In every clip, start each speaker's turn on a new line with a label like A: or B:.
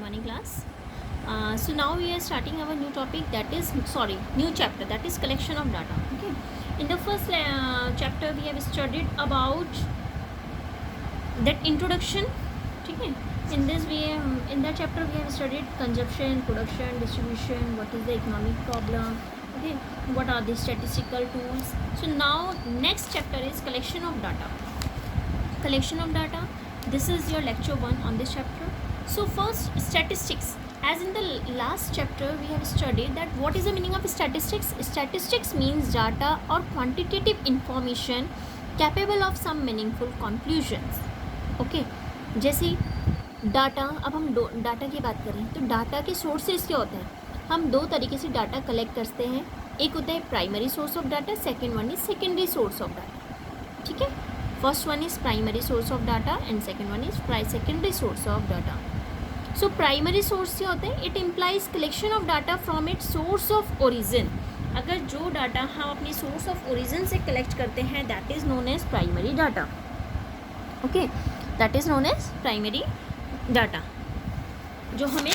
A: morning class. So now we are starting our new topic, that is new chapter, that is collection of data. Okay, in the first chapter we have studied about that introduction. Okay, in that chapter we have studied consumption, production, distribution, what is the economic problem, okay, what are the statistical tools. So now next chapter is collection of data. This is your lecture 1 on this chapter. So first, statistics. As in the last chapter we have studied that what is the meaning of statistics. Statistics means data or quantitative information capable of some meaningful conclusions. Okay, जैसे data, अब हम data की बात करें तो data के sources क्या होते हैं. हम दो तरीके से डाटा कलेक्ट करते हैं. एक होता है primary source of data, second one is secondary source of data. ठीक है, first one is primary source of data and second one is secondary source of data. So primary source क्या होते हैं. It implies collection of data from its source of origin. अगर जो data हम अपनी source of origin से collect करते हैं that is known as primary data. Okay, that is known as primary data. जो हमें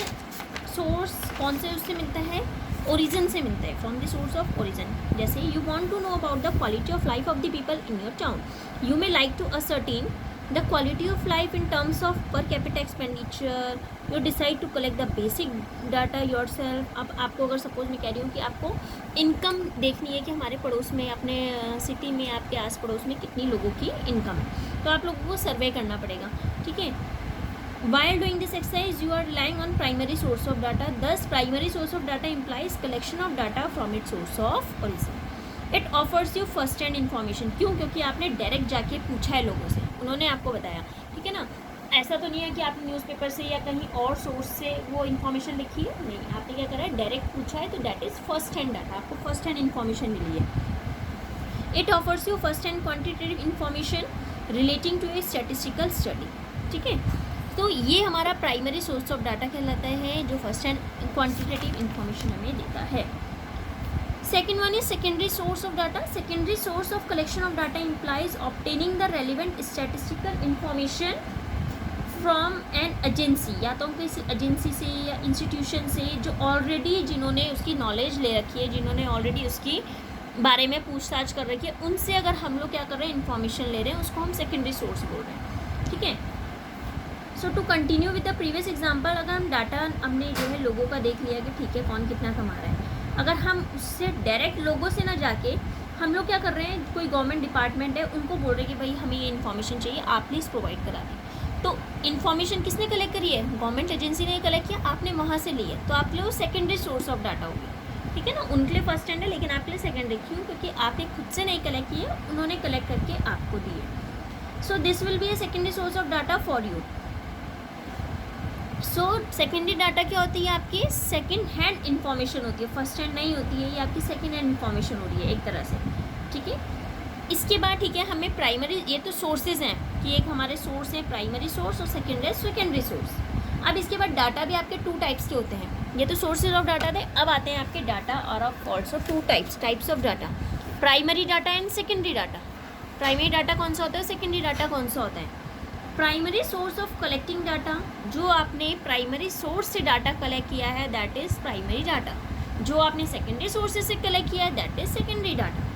A: सोर्स कौन से उससे मिलता है, ओरिजिन से मिलता है, from the source of origin. जैसे you want to know about the quality of life of the people in your town. You may like to ascertain the quality of life in terms of per capita expenditure. You decide to collect the basic data yourself. अब आपको अगर suppose मैं कह रही हूँ कि आपको income देखनी है कि हमारे पड़ोस में, अपने सिटी में, आपके आस पड़ोस में कितनी लोगों की इनकम है, तो आप लोगों को सर्वे करना पड़ेगा. ठीक है, while doing this exercise you are relying on primary source of data. Thus primary source of data implies collection of data from its source of origin. It offers you first hand information. क्यों? क्योंकि आपने direct जाके पूछा है लोगों से, उन्होंने आपको बताया. ठीक है ना, ऐसा तो नहीं है कि आपने न्यूज़पेपर से या कहीं और सोर्स से वो इन्फॉर्मेशन लिखी है. नहीं, आपने क्या करा है, डायरेक्ट पूछा है, तो that is first hand data. आपको फर्स्ट हैंड इन्फॉर्मेशन मिली है. It offers you first hand quantitative information relating to a statistical study. ठीक है, तो ये हमारा प्राइमरी सोर्स ऑफ डाटा कहलाता है, जो फर्स्ट हैंड क्वान्टिटेटिव इन्फॉर्मेशन हमें देता है. Second one is secondary source of data. Secondary source of collection of data implies obtaining the relevant statistical information from an agency. या तो हम किसी एजेंसी से या इंस्टीट्यूशन से जो ऑलरेडी, जिन्होंने उसकी नॉलेज ले रखी है, जिन्होंने ऑलरेडी उसकी बारे में पूछताछ कर रखी है, उनसे अगर हम लोग क्या कर रहे हैं, इन्फॉर्मेशन ले रहे हैं, उसको हम सेकेंडरी सोर्स बोल रहे हैं. ठीक है, so to continue with the previous example, अगर हम डाटा हमने जो है लोगों का देख लिया कि ठीक है कौन कितना कमा रहा है, अगर हम उससे डायरेक्ट लोगों से ना जाके हम लोग क्या कर रहे हैं, कोई गवर्नमेंट डिपार्टमेंट है, उनको बोल रहे हैं कि भाई हमें ये इन्फॉर्मेशन चाहिए, आप प्लीज़ प्रोवाइड करा दें. तो इन्फॉर्मेशन किसने कलेक्ट करी है, गवर्नमेंट एजेंसी ने कलेक्ट किया, आपने वहाँ से ली है, तो आपके लिए वो सेकेंडरी सोर्स ऑफ डाटा होगी. ठीक है ना, उनके लिए फर्स्ट हैंड है लेकिन आपके लिए सेकेंडरी. क्यों? क्योंकि आपने खुद से नहीं कलेक्ट किए, उन्होंने कलेक्ट करके आपको दिए. So this will be a secondary source of data for you. So secondary data क्या होती है, आपकी सेकेंड हैंड इन्फॉर्मेशन होती है, फर्स्ट हैंड नहीं होती है, ये आपकी सेकेंड हैंड इन्फॉर्मेशन हो रही है एक तरह से. ठीक है, इसके बाद ठीक है हमें प्राइमरी, ये तो सोर्सेज हैं कि एक हमारे सोर्स हैं प्राइमरी सोर्स और सेकेंडरी सोर्स. अब इसके बाद डाटा भी आपके टू टाइप्स के होते हैं. ये तो सोर्सेज ऑफ डाटा थे, अब आते हैं आपके डाटा और of also two types of data, primary data and secondary data. Primary data कौन सा होता है, सेकेंडरी डाटा कौन सा होता है. Primary source of collecting data, जो आपने प्राइमरी सोर्स से डाटा कलेक्ट किया है दैट इज़ प्राइमरी डाटा. जो आपने सेकेंडरी सोर्सेज से कलेक्ट किया है दैट इज़ सेकेंडरी डाटा.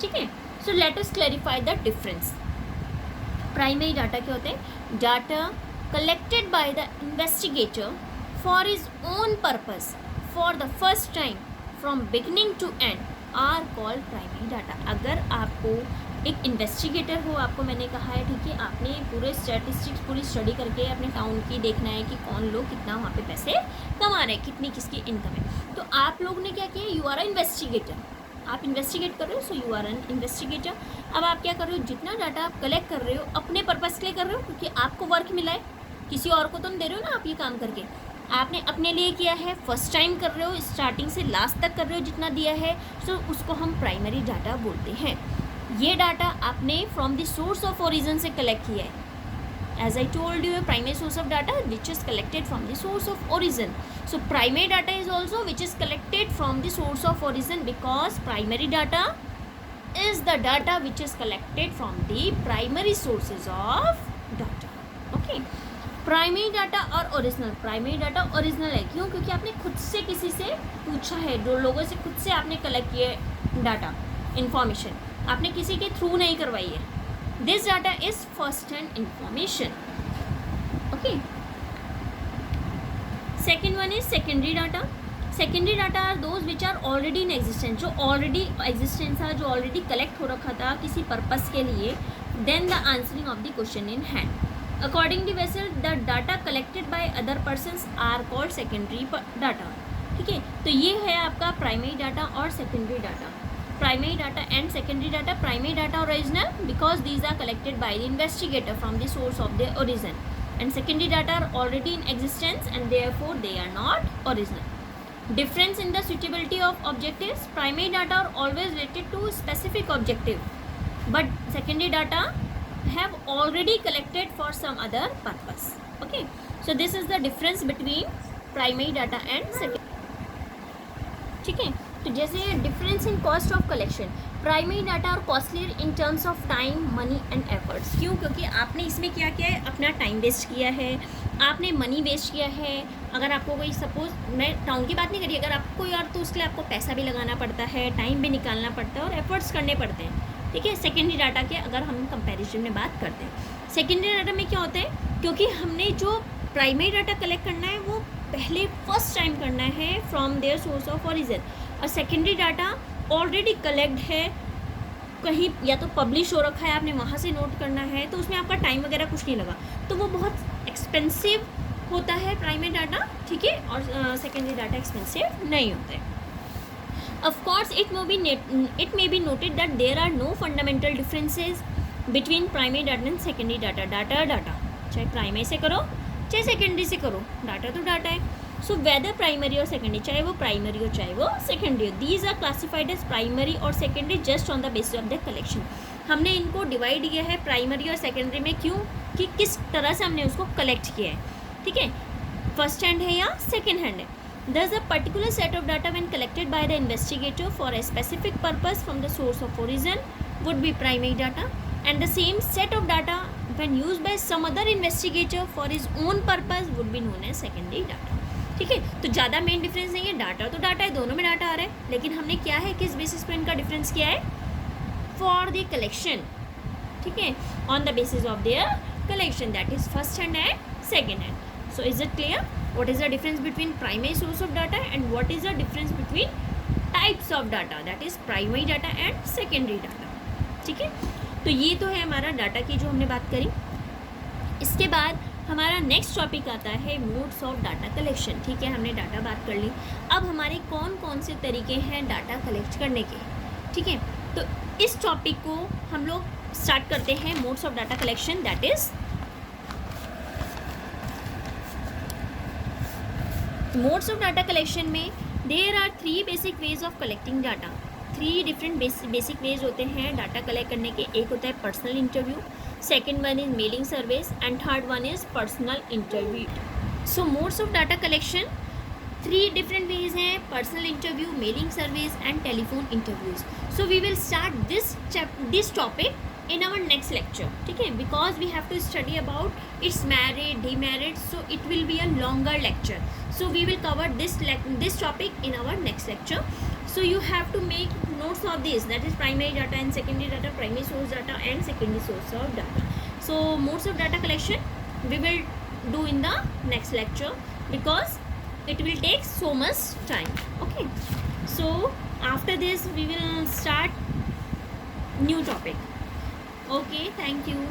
A: ठीक है, so let us clarify the difference. Primary data क्या होते हैं, data collected by the investigator for his own purpose for the first time from beginning to end are called primary data. अगर आपको एक investigator हो, आपको मैंने कहा है ठीक है, आपने पूरे स्टैटिस्टिक्स पूरी स्टडी करके अपने टाउन की देखना है कि कौन लोग कितना वहाँ पे पैसे कमा रहे हैं, कितनी किसकी इनकम है, तो आप लोग ने क्या किया, यू आर अ इन्वेस्टिगेटर. आप इन्वेस्टिगेट कर रहे हो, so you are an investigator. अब आप क्या कर रहे हो, जितना डाटा आप कलेक्ट कर रहे हो अपने पर्पज़ के लिए कर रहे हो, क्योंकि आपको वर्क मिला है, किसी और को तो नहीं दे रहे हो ना आप ये काम करके, आपने अपने लिए किया है, फर्स्ट टाइम कर रहे हो, स्टार्टिंग से लास्ट तक कर रहे हो जितना दिया है, सो उसको हम प्राइमरी डाटा बोलते हैं. ये डाटा आपने from the source of origin से कलेक्ट किया है. As I told you, primary source of data which is collected from the source of origin. So primary data is also which is collected from the source of origin, because primary data is the data which is collected from the primary sources of data. Okay, primary data और original, primary data original है क्यों? क्योंकि आपने खुद से किसी से पूछा है, जो लोगों से खुद से आपने कलेक्ट किया है डाटा, इंफॉर्मेशन, आपने किसी के थ्रू नहीं करवाई है। This data is first hand information. Okay, second one is secondary data. Secondary data are those which are already in existence, जो ऑलरेडी एग्जिस्टेंस था, जो ऑलरेडी कलेक्ट हो रखा था किसी पर्पस के लिए। Then the answering of the question in hand. According to Wessel the data collected by other persons are called secondary data. ठीक है, तो ये है आपका प्राइमरी डाटा और secondary data. Primary data and secondary data, primary data original because these are collected by the investigator from the source of the origin, and secondary data are already in existence and therefore they are not original. Difference in the suitability of objectives. Primary data are always related to specific objective, but secondary data have already collected for some other purpose. Okay, so this is the difference between primary data and secondary. ठीक है, तो जैसे difference in cost of collection, primary data और costlier in terms of time, money and efforts. क्यों? क्योंकि आपने इसमें क्या किया है, अपना टाइम वेस्ट किया है, आपने मनी वेस्ट किया है। अगर आपको कोई सपोज, मैं टाउन की बात नहीं करी, अगर आपको कोई और, तो उसके लिए आपको पैसा भी लगाना पड़ता है, टाइम भी निकालना पड़ता है और एफर्ट्स करने पड़ते हैं। ठीक है, सेकेंडरी डाटा के अगर हम कंपेरिजन में बात करते हैं, सेकेंडरी डाटा में क्या होता है, क्योंकि हमने जो प्राइमरी डाटा कलेक्ट करना है वो पहले फर्स्ट टाइम करना है from their source of origin, और सेकेंडरी डाटा ऑलरेडी कलेक्ट है, कहीं या तो पब्लिश हो रखा है, आपने वहाँ से नोट करना है, तो उसमें आपका टाइम वगैरह कुछ नहीं लगा, तो वो बहुत एक्सपेंसिव होता है प्राइमरी डाटा। ठीक है, और सेकेंडरी डाटा एक्सपेंसिव नहीं होते। Of course it may be noted that there are no fundamental differences between primary data and secondary data. Data चाहे प्राइमरी से करो चाहे सेकेंडरी से करो, डाटा तो डाटा है। सो वेदर प्राइमरी और सेकेंडरी, चाहे वो प्राइमरी हो चाहे वो सेकेंडरी हो, these are classified as primary और secondary just on the basis of the collection. हमने इनको डिवाइड किया है प्राइमरी और सेकेंडरी में, क्यों? कि किस तरह से हमने उसको कलेक्ट किया है। ठीक है, फर्स्ट हैंड है या सेकेंड हैंड है। Thus, a particular set of data when collected by the investigator for a specific purpose from the source of origin would be primary data, and the same set of data when used by some other investigator for his own purpose would be known as secondary data. ठीक है, तो ज़्यादा main difference नहीं है, data तो data है, दोनों में डाटा आ रहा है, लेकिन हमने क्या है, किस बेसिस पर इनका डिफरेंस किया है, फॉर द कलेक्शन। ठीक है, on the basis of their collection, that is first hand and second hand. So is it clear what is the difference between primary source of data and what is the difference between types of data, that is primary data and secondary data. ठीक है, तो ये तो है हमारा data की जो हमने बात करी. इसके बाद हमारा नेक्स्ट टॉपिक आता है मोड्स ऑफ डाटा कलेक्शन. ठीक है, हमने डाटा बात कर ली. अब हमारे कौन कौन से तरीके हैं डाटा कलेक्ट करने के. ठीक है, तो इस टॉपिक को हम लोग स्टार्ट करते हैं modes of data collection. That is modes of data collection में there are 3 basic ways of collecting data. 3 different basic ways होते हैं डाटा कलेक्ट करने के. एक होता है personal interview, second one is mailing service and third one is personal interview. So modes of data collection 3 different ways हैं: personal interview, mailing service and telephone interviews. So we will start this topic in our next lecture. ठीक है, because we have to study about its merit, demerit, so it will be a longer lecture. So we will cover this topic in our next lecture. So you have to make notes of this, that is primary data and secondary data, primary source data and secondary source of data. So modes of data collection we will do in the next lecture because it will take so much time. Okay, so after this we will start new topic. Okay, thank you.